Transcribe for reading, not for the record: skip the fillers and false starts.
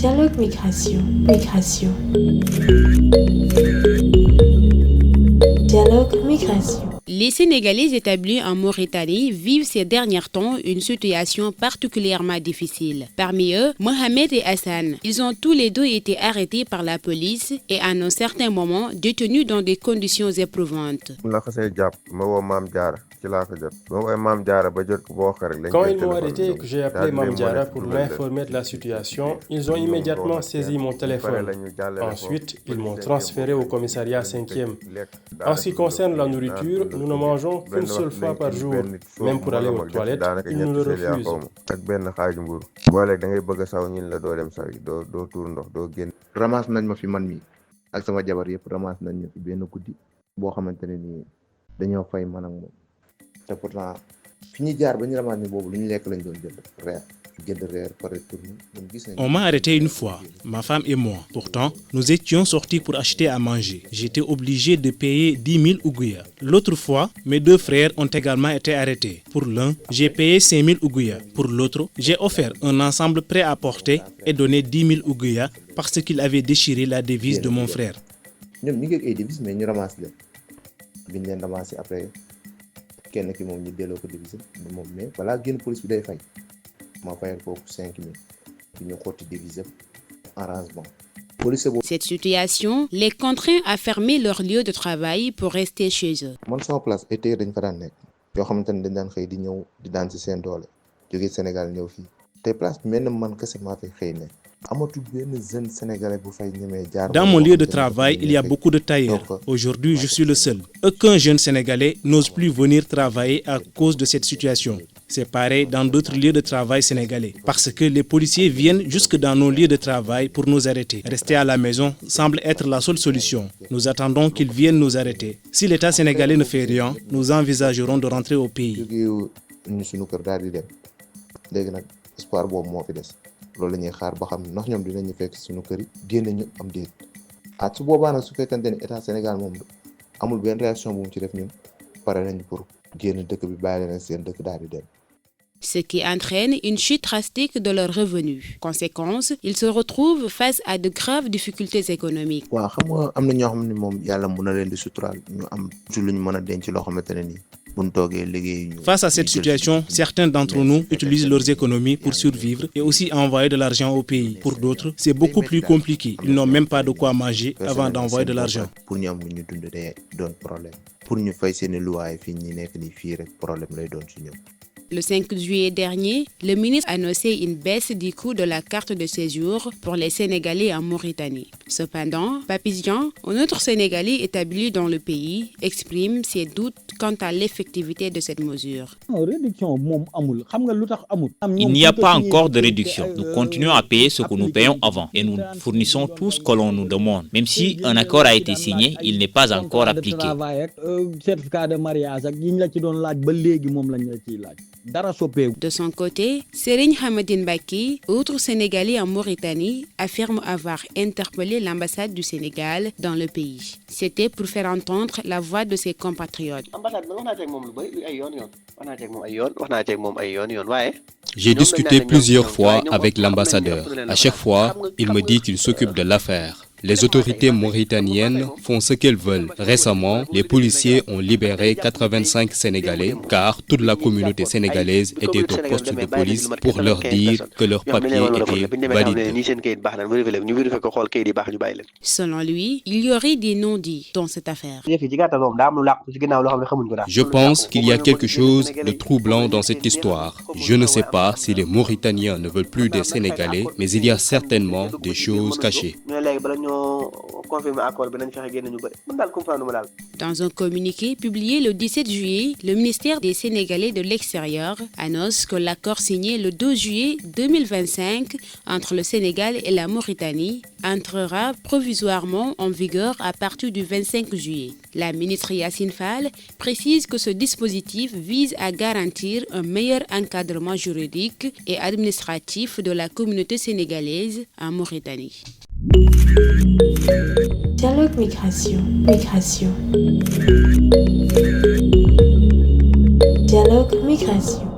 Dialogue Migration. Migration. Dialogue Migration. Les Sénégalais établis en Mauritanie vivent ces derniers temps une situation particulièrement difficile. Parmi eux, Mohamed et Hassan. Ils ont tous les deux été arrêtés par la police et à un certain moment détenus dans des conditions éprouvantes. Quand ils m'ont arrêté et que j'ai appelé Mame Diarra pour l'informer de la situation, ils ont immédiatement saisi mon téléphone. Ensuite, ils m'ont transféré au commissariat 5e. En ce qui concerne la nourriture, nous ne mangeons qu'une seule fois par jour. Même pour aller aux toilettes, ils nous le refusent. Ramasse nañ ma fi man mi ak sama jabar yëpp ramasse nañ ñu fi benn guddi boo xamante ne nii dañoo fay man ak moom te pourtant fi ñu jaar ba ñu ramasse ni boobu lu ñu lekk lañ doon jënd reer pare tourné. On m'a arrêté une fois, ma femme et moi. Pourtant, nous étions sortis pour acheter à manger. J'étais obligé de payer 10 000 ougouya. L'autre fois, mes deux frères ont également été arrêtés. Pour l'un, j'ai payé 5 000 ougouya. Pour l'autre, j'ai offert un ensemble prêt à porter et donné 10 000 ougouya parce qu'il avait déchiré la devise de mon frère. Ñoom ñu ngi ak ay devises mais ñu ramasse leen biñ leen ramassé après kenn ki moom ñu delloo ko devise moom mais balaa génn police bi day fay ma fayal foofu 5 000 bi ñu xotti devise arrangement. Cette situation les contraint à fermer leur lieu de travail pour rester chez eux. Man sama place ay téye dañ fa daan nekk yoo xamante ne dañ daan xëy di ñëw di daan ci seen doole jógee Sénégal ñëw fii te place bi mel na man kese maa fay xëy ne. Dans mon lieu de travail, il y a beaucoup de tailleurs. Aujourd'hui, je suis le seul. Aucun jeune Sénégalais n'ose plus venir travailler à cause de cette situation. C'est pareil dans d'autres lieux de travail sénégalais. Parce que les policiers viennent jusque dans nos lieux de travail pour nous arrêter. Rester à la maison semble être la seule solution. Nous attendons qu'ils viennent nous arrêter. Si l'État sénégalais ne fait rien, nous envisagerons de rentrer au pays. Loolu la ñuy xaar ba xam ndax ñoom dinañu fekk suñu kër yi génne ñu am déet su boobaa nag su fekkante ne état Sénégal moom amul benn réaction bu mu ci def ñun pare nañ pour génn dëkk bi bàyyi leen seen dëkk daal di dem. Ce qui entraîne une chute drastique de leurs revenus. Conséquence, ils se retrouvent face à de graves difficultés économiques. waaw xam nga am na ñoo xam ne moom yàlla mën na leen di suturaal ñu am ci lu ñu mën a denc loo xamante ne nii. Face à cette situation, certains d'entre nous utilisent leurs économies pour survivre et aussi envoyer de l'argent au pays. Pour d'autres, c'est beaucoup plus compliqué. Ils n'ont même pas de quoi manger avant d'envoyer de l'argent. Le 5 juillet dernier, le ministre a annoncé une baisse du coût de la carte de séjour pour les Sénégalais en Mauritanie. Cependant, Papis Jean, un autre Sénégalais établi dans le pays, exprime ses doutes quant à l'effectivité de cette mesure. Il n'y a pas encore de réduction. Nous continuons à payer ce que nous payons avant et nous fournissons tout ce que l'on nous demande. Même si un accord a été signé, il n'est pas encore appliqué. De son côté, Serigne Hamadine Baki, autre Sénégalais en Mauritanie, affirme avoir interpellé l'ambassade du Sénégal dans le pays. C'était pour faire entendre la voix de ses compatriotes. J'ai discuté plusieurs fois avec l'ambassadeur. À chaque fois, il me dit qu'il s'occupe de l'affaire. Les autorités mauritaniennes font ce qu'elles veulent. Récemment, les policiers ont libéré 85 Sénégalais car toute la communauté sénégalaise était au poste de police pour leur dire que leurs papiers étaient valides. Selon lui, il y aurait des non-dits dans cette affaire. Je pense qu'il y a quelque chose de troublant dans cette histoire. Je ne sais pas si les Mauritaniens ne veulent plus des Sénégalais, mais il y a certainement des choses cachées. Dans un communiqué publié le 17 juillet, le ministère des Sénégalais de l'extérieur annonce que l'accord signé le 2 juillet 2025 entre le Sénégal et la Mauritanie entrera provisoirement en vigueur à partir du 25 juillet. La ministre Yacine Fall précise que ce dispositif vise à garantir un meilleur encadrement juridique et administratif de la communauté sénégalaise en Mauritanie. Dialogue Migration. Migration. Dialogue Migration.